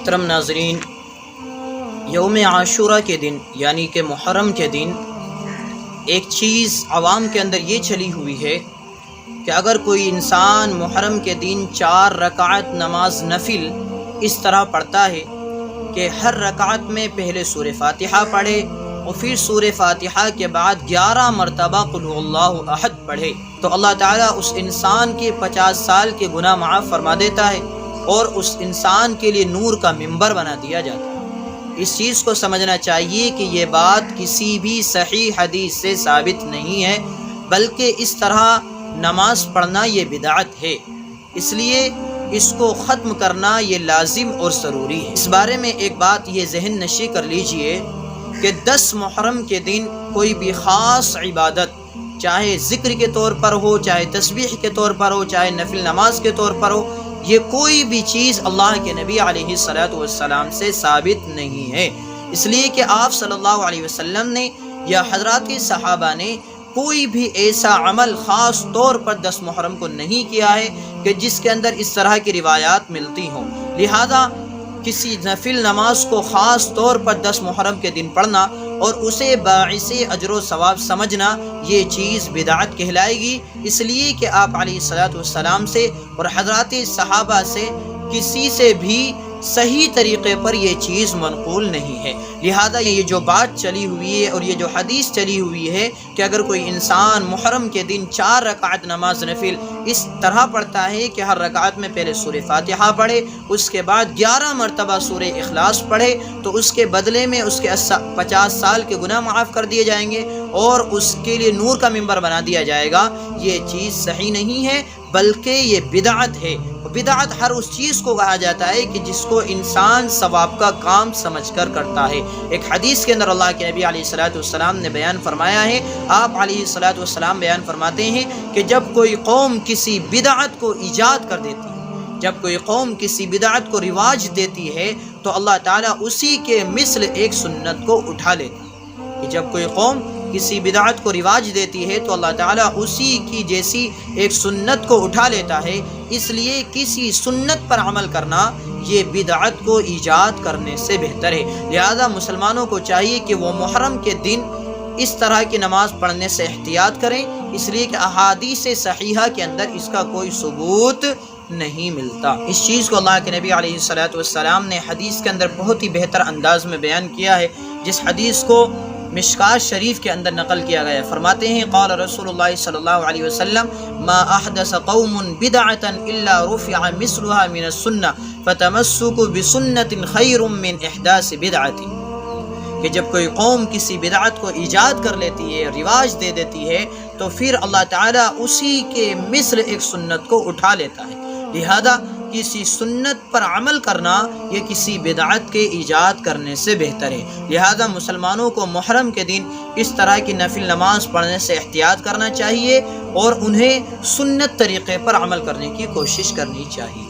محترم ناظرین، یوم عاشورہ کے دن یعنی کہ محرم کے دن ایک چیز عوام کے اندر یہ چلی ہوئی ہے کہ اگر کوئی انسان محرم کے دن 4 رکعت نماز نفل اس طرح پڑھتا ہے کہ ہر رکعت میں پہلے سورہ فاتحہ پڑھے اور پھر سورہ فاتحہ کے بعد 11 مرتبہ قل هو اللہ احد پڑھے تو اللہ تعالیٰ اس انسان کے 50 سال کے گناہ معاف فرما دیتا ہے اور اس انسان کے لیے نور کا منبر بنا دیا جاتا ہے۔ اس چیز کو سمجھنا چاہیے کہ یہ بات کسی بھی صحیح حدیث سے ثابت نہیں ہے، بلکہ اس طرح نماز پڑھنا یہ بدعت ہے، اس لیے اس کو ختم کرنا یہ لازم اور ضروری ہے۔ اس بارے میں ایک بات یہ ذہن نشی کر لیجئے کہ 10 محرم کے دن کوئی بھی خاص عبادت، چاہے ذکر کے طور پر ہو، چاہے تسبیح کے طور پر ہو، چاہے نفل نماز کے طور پر ہو، یہ کوئی بھی چیز اللہ کے نبی علیہ السلام سے ثابت نہیں ہے، اس لیے کہ آپ صلی اللہ علیہ وسلم نے یا حضرات صحابہ نے کوئی بھی ایسا عمل خاص طور پر 10 محرم کو نہیں کیا ہے کہ جس کے اندر اس طرح کی روایات ملتی ہوں۔ لہذا کسی نفل نماز کو خاص طور پر 10 محرم کے دن پڑھنا اور اسے باعث اجر و ثواب سمجھنا یہ چیز بدعت کہلائے گی، اس لیے کہ آپ علیہ السلام سے اور حضرات صحابہ سے کسی سے بھی صحیح طریقے پر یہ چیز منقول نہیں ہے۔ لہذا یہ جو بات چلی ہوئی ہے اور یہ جو حدیث چلی ہوئی ہے کہ اگر کوئی انسان محرم کے دن 4 رکعت نماز نفل اس طرح پڑھتا ہے کہ ہر رکعت میں پہلے سورہ فاتحہ پڑھے، اس کے بعد 11 مرتبہ سورہ اخلاص پڑھے تو اس کے بدلے میں اس کے 50 سال کے گناہ معاف کر دیے جائیں گے اور اس کے لیے نور کا منبر بنا دیا جائے گا، یہ چیز صحیح نہیں ہے بلکہ یہ بدعت ہے۔ بدعت ہر اس چیز کو کہا جاتا ہے کہ جس کو انسان ثواب کا کام سمجھ کر کرتا ہے۔ ایک حدیث کے اندر اللہ کے نبی علیہ السلام نے بیان فرمایا ہے، آپ علیہ السلام بیان فرماتے ہیں کہ جب کوئی قوم کسی بدعت کو ایجاد کر دیتی ہے، جب کوئی قوم کسی بدعت کو رواج دیتی ہے تو اللہ تعالیٰ اسی کے مثل ایک سنت کو اٹھا لیتا ہے۔ کہ جب کوئی قوم کسی بدعت کو رواج دیتی ہے تو اللہ تعالیٰ اسی کی جیسی ایک سنت کو اٹھا لیتا ہے، اس لیے کسی سنت پر عمل کرنا یہ بدعت کو ایجاد کرنے سے بہتر ہے۔ لہذا مسلمانوں کو چاہیے کہ وہ محرم کے دن اس طرح کی نماز پڑھنے سے احتیاط کریں، اس لیے کہ احادیث صحیحہ کے اندر اس کا کوئی ثبوت نہیں ملتا۔ اس چیز کو اللہ کے نبی علیہ السلام نے حدیث کے اندر بہت ہی بہتر انداز میں بیان کیا ہے، جس حدیث کو مشکات شریف کے اندر نقل کیا گیا ہے۔ فرماتے ہیں قال رسول اللہ صلی اللہ علیہ وسلم ما احدث قوم بدعۃ الا رفع مثلها من السنہ فتمسک بسنۃ خیر من احداث بدعۃ، کہ جب کوئی قوم کسی بدعت کو ایجاد کر لیتی ہے، رواج دے دیتی ہے، تو پھر اللہ تعالیٰ اسی کے مثل ایک سنت کو اٹھا لیتا ہے۔ لہذا کسی سنت پر عمل کرنا یہ کسی بدعت کے ایجاد کرنے سے بہتر ہے۔ لہذا مسلمانوں کو محرم کے دن اس طرح کی نفل نماز پڑھنے سے احتیاط کرنا چاہیے اور انہیں سنت طریقے پر عمل کرنے کی کوشش کرنی چاہیے۔